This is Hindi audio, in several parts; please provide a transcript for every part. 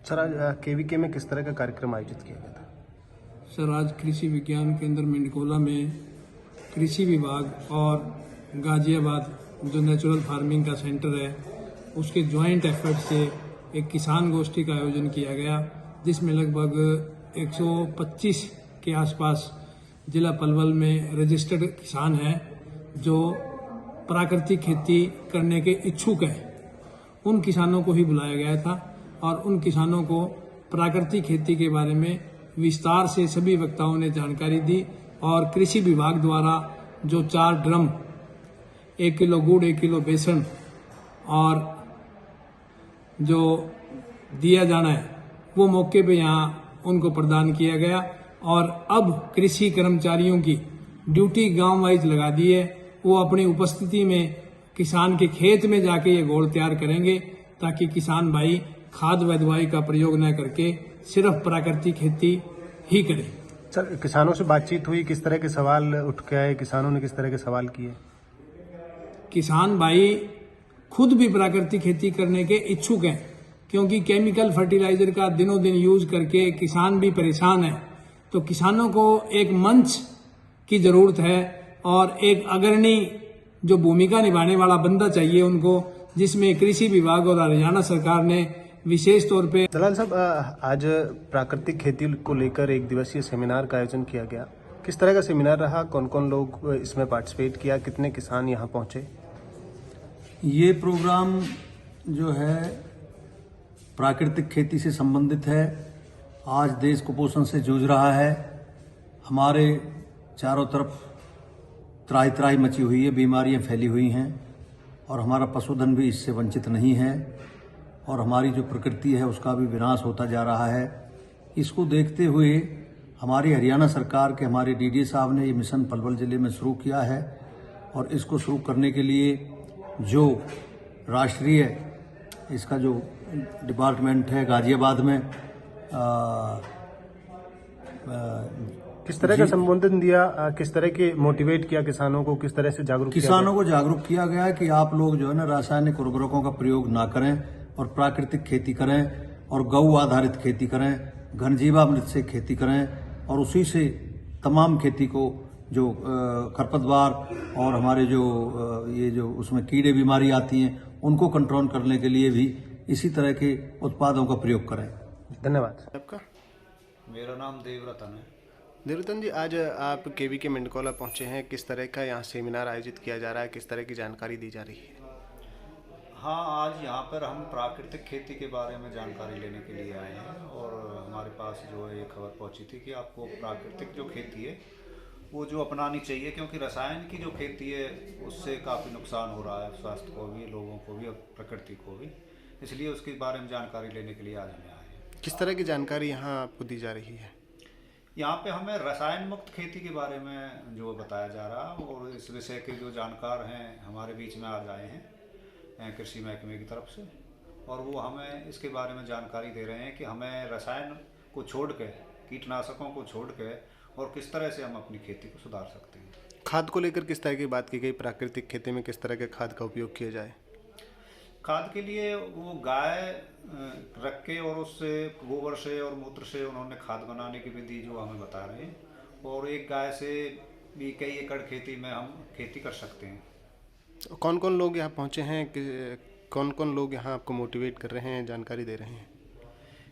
सर, आज केवीके में किस तरह का कार्यक्रम आयोजित किया गया था? सर, आज कृषि विज्ञान केंद्र मेंडकोला में कृषि विभाग और गाजियाबाद जो नेचुरल फार्मिंग का सेंटर है उसके ज्वाइंट एफर्ट से एक किसान गोष्ठी का आयोजन किया गया, जिसमें लगभग 125 के आसपास जिला पलवल में रजिस्टर्ड किसान हैं जो प्राकृतिक खेती करने के इच्छुक हैं। उन किसानों को ही बुलाया गया था और उन किसानों को प्राकृतिक खेती के बारे में विस्तार से सभी वक्ताओं ने जानकारी दी और कृषि विभाग द्वारा जो 4 ड्रम 1 किलो गुड़ 1 किलो बेसन और जो दिया जाना है वो मौके पे यहाँ उनको प्रदान किया गया। और अब कृषि कर्मचारियों की ड्यूटी गांव वाइज लगा दी है। वो अपनी उपस्थिति में किसान के खेत में जाके ये घोल तैयार करेंगे ताकि किसान भाई खाद व दवाई का प्रयोग न करके सिर्फ प्राकृतिक खेती ही करें। सर, किसानों से बातचीत हुई, किस तरह के सवाल उठ के आए, किसानों ने किस तरह के सवाल किए? किसान भाई खुद भी प्राकृतिक खेती करने के इच्छुक हैं, क्योंकि केमिकल फर्टिलाइजर का दिनों दिन यूज करके किसान भी परेशान है। तो किसानों को एक मंच की जरूरत है और एक अग्रणी जो भूमिका निभाने वाला बंदा चाहिए उनको, जिसमें कृषि विभाग और हरियाणा सरकार ने विशेष तौर पे। दलाल साहब, आज प्राकृतिक खेती को लेकर एक दिवसीय सेमिनार का आयोजन किया गया। किस तरह का सेमिनार रहा? कौन कौन लोग इसमें पार्टिसिपेट किया? कितने किसान यहाँ पहुंचे? ये प्रोग्राम जो है प्राकृतिक खेती से संबंधित है। आज देश कुपोषण से जूझ रहा है। हमारे चारों तरफ त्राही त्राही मची हुई है, बीमारियां फैली हुई हैं और हमारा पशुधन भी इससे वंचित नहीं है और हमारी जो प्रकृति है उसका भी विनाश होता जा रहा है। इसको देखते हुए हमारी हरियाणा सरकार के हमारे डीडी साहब ने ये मिशन पलवल जिले में शुरू किया है और इसको शुरू करने के लिए जो राष्ट्रीय इसका जो डिपार्टमेंट है गाजियाबाद में किस तरह का संबोधन दिया, किस तरह के मोटिवेट किया किसानों को, किस तरह से जागरूक किसानों को जागरूक किया गया है कि आप लोग जो है ना रासायनिक उर्वरकों का प्रयोग ना करें और प्राकृतिक खेती करें और गौ आधारित खेती करें, घनजीवामृत से खेती करें और उसी से तमाम खेती को जो खरपतवार और हमारे जो ये जो उसमें कीड़े बीमारी आती हैं उनको कंट्रोल करने के लिए भी इसी तरह के उत्पादों का प्रयोग करें। धन्यवाद। आपका? मेरा नाम देवरतन है। देवरतन जी, आज आप केवीके मेंडकोला पहुंचे हैं। किस तरह का यहाँ सेमिनार आयोजित किया जा रहा है? किस तरह की जानकारी दी जा रही है? हाँ, आज यहाँ पर हम प्राकृतिक खेती के बारे में जानकारी लेने के लिए आए हैं और हमारे पास जो है ये खबर पहुँची थी कि आपको प्राकृतिक जो खेती है वो जो अपनानी चाहिए, क्योंकि रसायन की जो खेती है उससे काफ़ी नुकसान हो रहा है स्वास्थ्य को भी, लोगों को भी और प्रकृति को भी। इसलिए उसके बारे में जानकारी लेने के लिए आज हम आए हैं। किस तरह की जानकारी यहाँ आपको दी जा रही है? यहाँ पे हमें रसायन मुक्त खेती के बारे में जो बताया जा रहा है और इस विषय के जो जानकार हैं हमारे बीच में आज आए हैं कृषि महकमे की तरफ से, और वो हमें इसके बारे में जानकारी दे रहे हैं कि हमें रसायन को छोड़ के, कीटनाशकों को छोड़ के और किस तरह से हम अपनी खेती को सुधार सकते हैं। खाद को लेकर किस तरह की बात की गई? प्राकृतिक खेती में किस तरह के खाद का उपयोग किया जाए? खाद के लिए वो गाय रख के और उससे गोबर से और मूत्र से उन्होंने खाद बनाने की विधि जो हमें बता रहे हैं, और एक गाय से भी कई एकड़ खेती में हम खेती कर सकते हैं। कौन कौन लोग यहाँ पहुँचे हैं? कौन कौन लोग यहाँ आपको मोटिवेट कर रहे हैं, जानकारी दे रहे हैं?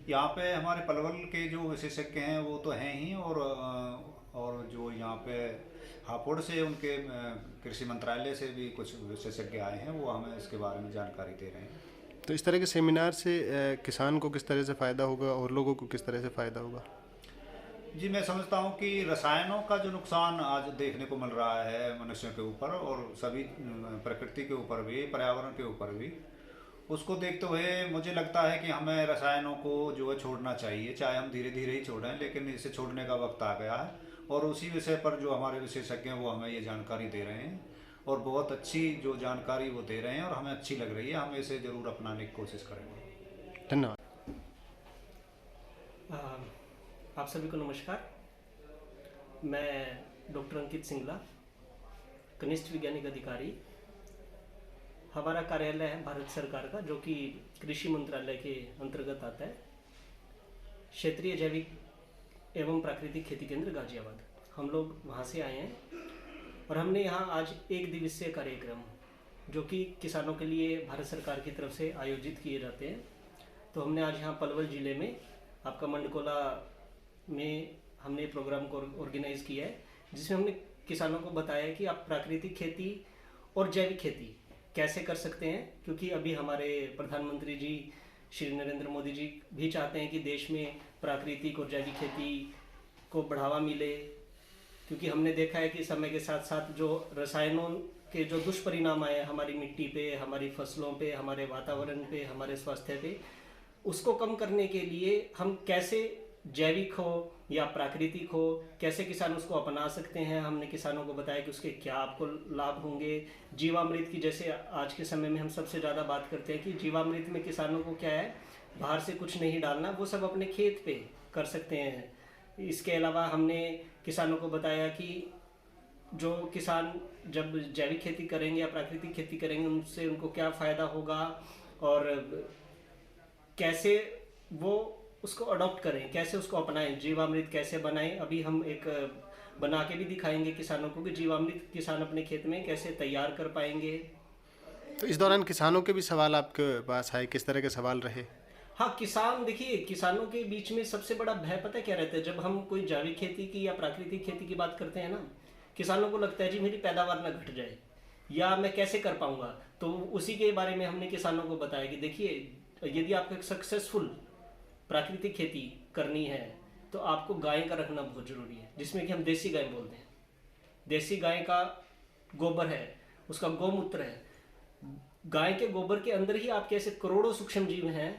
यहाँ पे हमारे पलवल के जो विशेषज्ञ हैं वो तो हैं ही, और जो यहाँ पे हापुड़ से उनके कृषि मंत्रालय से भी कुछ विशेषज्ञ आए हैं, वो हमें इसके बारे में जानकारी दे रहे हैं। तो इस तरह के सेमिनार से किसान को किस तरह से फ़ायदा होगा और लोगों को किस तरह से फ़ायदा होगा? जी, मैं समझता हूँ कि रसायनों का जो नुकसान आज देखने को मिल रहा है मनुष्यों के ऊपर और सभी प्रकृति के ऊपर भी, पर्यावरण के ऊपर भी, उसको देखते हुए मुझे लगता है कि हमें रसायनों को जो है छोड़ना चाहिए। चाहे हम धीरे धीरे ही छोड़ें, लेकिन इसे छोड़ने का वक्त आ गया है और उसी विषय पर जो हमारे विशेषज्ञ हैं वो हमें ये जानकारी दे रहे हैं और बहुत अच्छी जो जानकारी वो दे रहे हैं और हमें अच्छी लग रही है। हम इसे ज़रूर अपनाने की कोशिश करेंगे। धन्यवाद। आप सभी को नमस्कार। मैं डॉक्टर अंकित सिंगला, कनिष्ठ वैज्ञानिक अधिकारी। हमारा कार्यालय है भारत सरकार का, जो कि कृषि मंत्रालय के अंतर्गत आता है। क्षेत्रीय जैविक एवं प्राकृतिक खेती केंद्र गाजियाबाद। हम लोग वहाँ से आए हैं और हमने यहाँ आज एक दिवसीय कार्यक्रम जो कि किसानों के लिए भारत सरकार की तरफ से आयोजित किए जाते हैं, तो हमने आज यहाँ पलवल ज़िले में आपका मंडकोला में हमने प्रोग्राम को ऑर्गेनाइज़ किया है, जिसमें हमने किसानों को बताया कि आप प्राकृतिक खेती और जैविक खेती कैसे कर सकते हैं, क्योंकि अभी हमारे प्रधानमंत्री जी श्री नरेंद्र मोदी जी भी चाहते हैं कि देश में प्राकृतिक और जैविक खेती को बढ़ावा मिले, क्योंकि हमने देखा है कि समय के साथ साथ जो रसायनों के जो दुष्परिणाम आए हमारी मिट्टी पे, हमारी फसलों पे, हमारे वातावरण पे, हमारे स्वास्थ्य पे, उसको कम करने के लिए हम कैसे जैविक हो या प्राकृतिक हो, कैसे किसान उसको अपना सकते हैं। हमने किसानों को बताया कि उसके क्या आपको लाभ होंगे। जीवामृत की, जैसे आज के समय में हम सबसे ज़्यादा बात करते हैं कि जीवामृत में किसानों को क्या है, बाहर से कुछ नहीं डालना, वो सब अपने खेत पे कर सकते हैं। इसके अलावा हमने किसानों को बताया कि जो किसान जब जैविक खेती करेंगे या प्राकृतिक खेती करेंगे उनसे उनको क्या फ़ायदा होगा और कैसे वो उसको अडॉप्ट करें, कैसे उसको अपनाएं, जीवामृत कैसे बनाएं। अभी हम एक बना के भी दिखाएंगे किसानों को कि जीवामृत किसान अपने खेत में कैसे तैयार कर पाएंगे। तो इस दौरान किसानों के भी सवाल आपके पास आए, किस तरह के सवाल रहे? हाँ, किसान देखिए, किसानों के बीच में सबसे बड़ा भय पता है क्या रहता है, जब हम कोई जैविक खेती की या प्राकृतिक खेती की बात करते हैं ना, किसानों को लगता है जी मेरी पैदावार ना घट जाए या मैं कैसे कर पाऊंगा। तो उसी के बारे में हमने किसानों को बताया कि देखिए, यदि आपको एक सक्सेसफुल प्राकृतिक खेती करनी है तो आपको गाय का रखना बहुत जरूरी है, जिसमें कि हम देसी गाय बोलते हैं। देसी गाय का गोबर है, उसका गौमूत्र है, गाय के गोबर के अंदर ही आपके ऐसे करोड़ों सूक्ष्म जीव हैं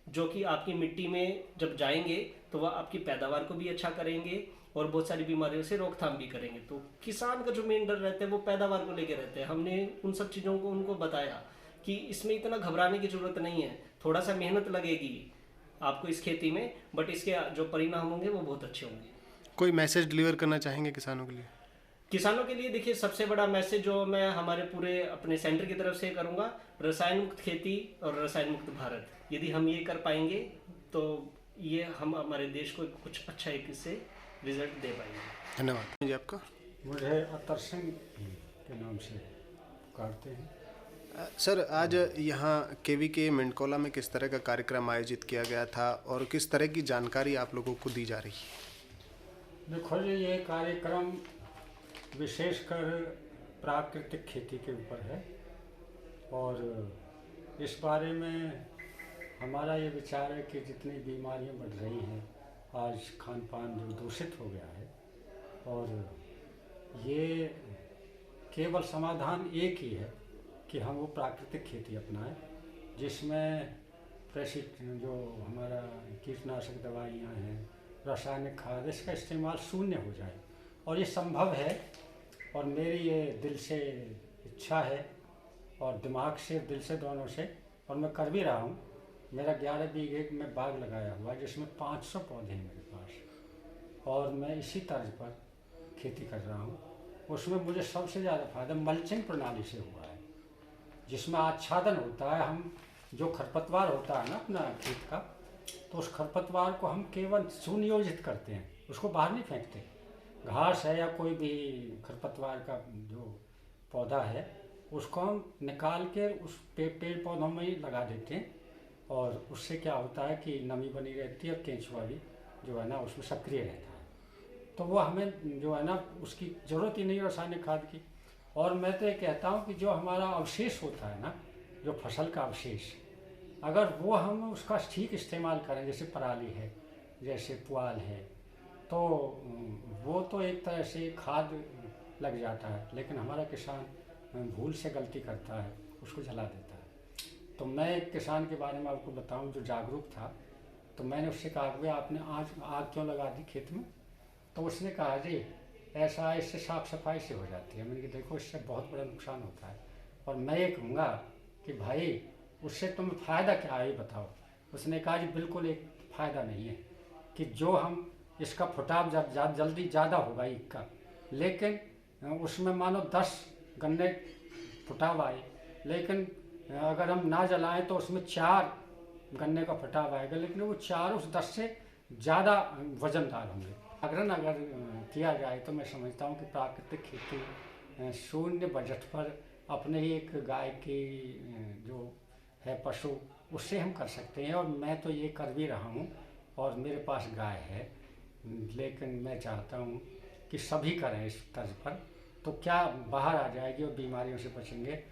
जो कि आपकी मिट्टी में जब जाएंगे तो वह आपकी पैदावार को भी अच्छा करेंगे और बहुत सारी बीमारियों से रोकथाम भी करेंगे। तो किसान का जो मेन डर रहता है वो पैदावार को लेकर रहता है। हमने उन सब चीज़ों को उनको बताया कि इसमें इतना घबराने की जरूरत नहीं है, थोड़ा सा मेहनत लगेगी आपको इस खेती में, बट इसके जो परिणाम होंगे वो बहुत अच्छे होंगे। कोई मैसेज डिलीवर करना चाहेंगे किसानों के लिए? किसानों के लिए देखिए, सबसे बड़ा मैसेज जो मैं हमारे पूरे अपने सेंटर की तरफ से करूंगा, रसायन मुक्त खेती और रसायन मुक्त भारत। यदि हम ये कर पाएंगे तो ये हम हमारे देश को कुछ अच्छा एक इससे रिजल्ट दे पाएंगे। धन्यवाद जी आपका। मुझे अतर सिंह के नाम से पुकारते हैं। सर, आज यहाँ केवीके मंडकोला में किस तरह का कार्यक्रम आयोजित किया गया था और किस तरह की जानकारी आप लोगों को दी जा रही है? देखो जी, ये कार्यक्रम विशेषकर प्राकृतिक खेती के ऊपर है और इस बारे में हमारा ये विचार है कि जितनी बीमारियां बढ़ रही हैं, आज खान पान जो दूषित हो गया है, और ये केवल समाधान एक ही है कि हम वो प्राकृतिक खेती अपनाएं, जिसमें जो हमारा कीटनाशक दवाइयाँ हैं, रासायनिक खाद, इसका इस्तेमाल शून्य हो जाए। और ये संभव है और मेरी ये दिल से इच्छा है और दिमाग से, दिल से, दोनों से, और मैं कर भी रहा हूँ। मेरा 11 बीघे में बाग लगाया हुआ है जिसमें 500 पौधे हैं मेरे पास, और मैं इसी तर्ज पर खेती कर रहा हूँ। उसमें मुझे सबसे ज़्यादा फायदा मल्चिंग प्रणाली से हुआ है, जिसमें आच्छादन होता है। हम जो खरपतवार होता है ना अपना खेत का, तो उस खरपतवार को हम केवल सुनियोजित करते हैं, उसको बाहर नहीं फेंकते। घास है या कोई भी खरपतवार का जो पौधा है, उसको हम निकाल के उस पेड़ पौधों में ही लगा देते हैं, और उससे क्या होता है कि नमी बनी रहती है और केंचुआ भी जो है ना उसमें सक्रिय रहता है। तो वो हमें जो है ना उसकी ज़रूरत ही नहीं रासायनिक खाद की। और मैं तो ये कहता हूँ कि जो हमारा अवशेष होता है ना, जो फसल का अवशेष, अगर वो हम उसका ठीक इस्तेमाल करें, जैसे पराली है, जैसे पुआल है, तो वो तो एक तरह से खाद लग जाता है, लेकिन हमारा किसान भूल से गलती करता है, उसको जला देता है। तो मैं एक किसान के बारे में आपको बताऊं जो जागरूक था, तो मैंने उससे कहा कि आपने आग क्यों लगा दी खेत में? तो उसने कहा जी ऐसा, इससे साफ़ सफाई से हो जाती है। मैंने कहा देखो इससे बहुत बड़ा नुकसान होता है, और मैं ये कहूँगा कि भाई उससे तुम्हें फ़ायदा क्या है ये बताओ। उसने कहा जी बिल्कुल एक फ़ायदा नहीं है, कि जो हम इसका फुटाव जल्दी ज़्यादा होगा ईख का, लेकिन उसमें मानो 10 गन्ने फुटाव आए, लेकिन अगर हम ना जलाएं तो उसमें 4 गन्ने का फुटाव आएगा, लेकिन वो 4 उस 10 से ज़्यादा वजनदार होंगे। अगर किया जाए तो मैं समझता हूँ कि प्राकृतिक खेती शून्य बजट पर अपने ही एक गाय की जो है पशु, उससे हम कर सकते हैं। और मैं तो ये कर भी रहा हूँ और मेरे पास गाय है, लेकिन मैं चाहता हूँ कि सभी करें इस तर्ज पर, तो क्या बाहर आ जाएगी और बीमारियों से बचेंगे।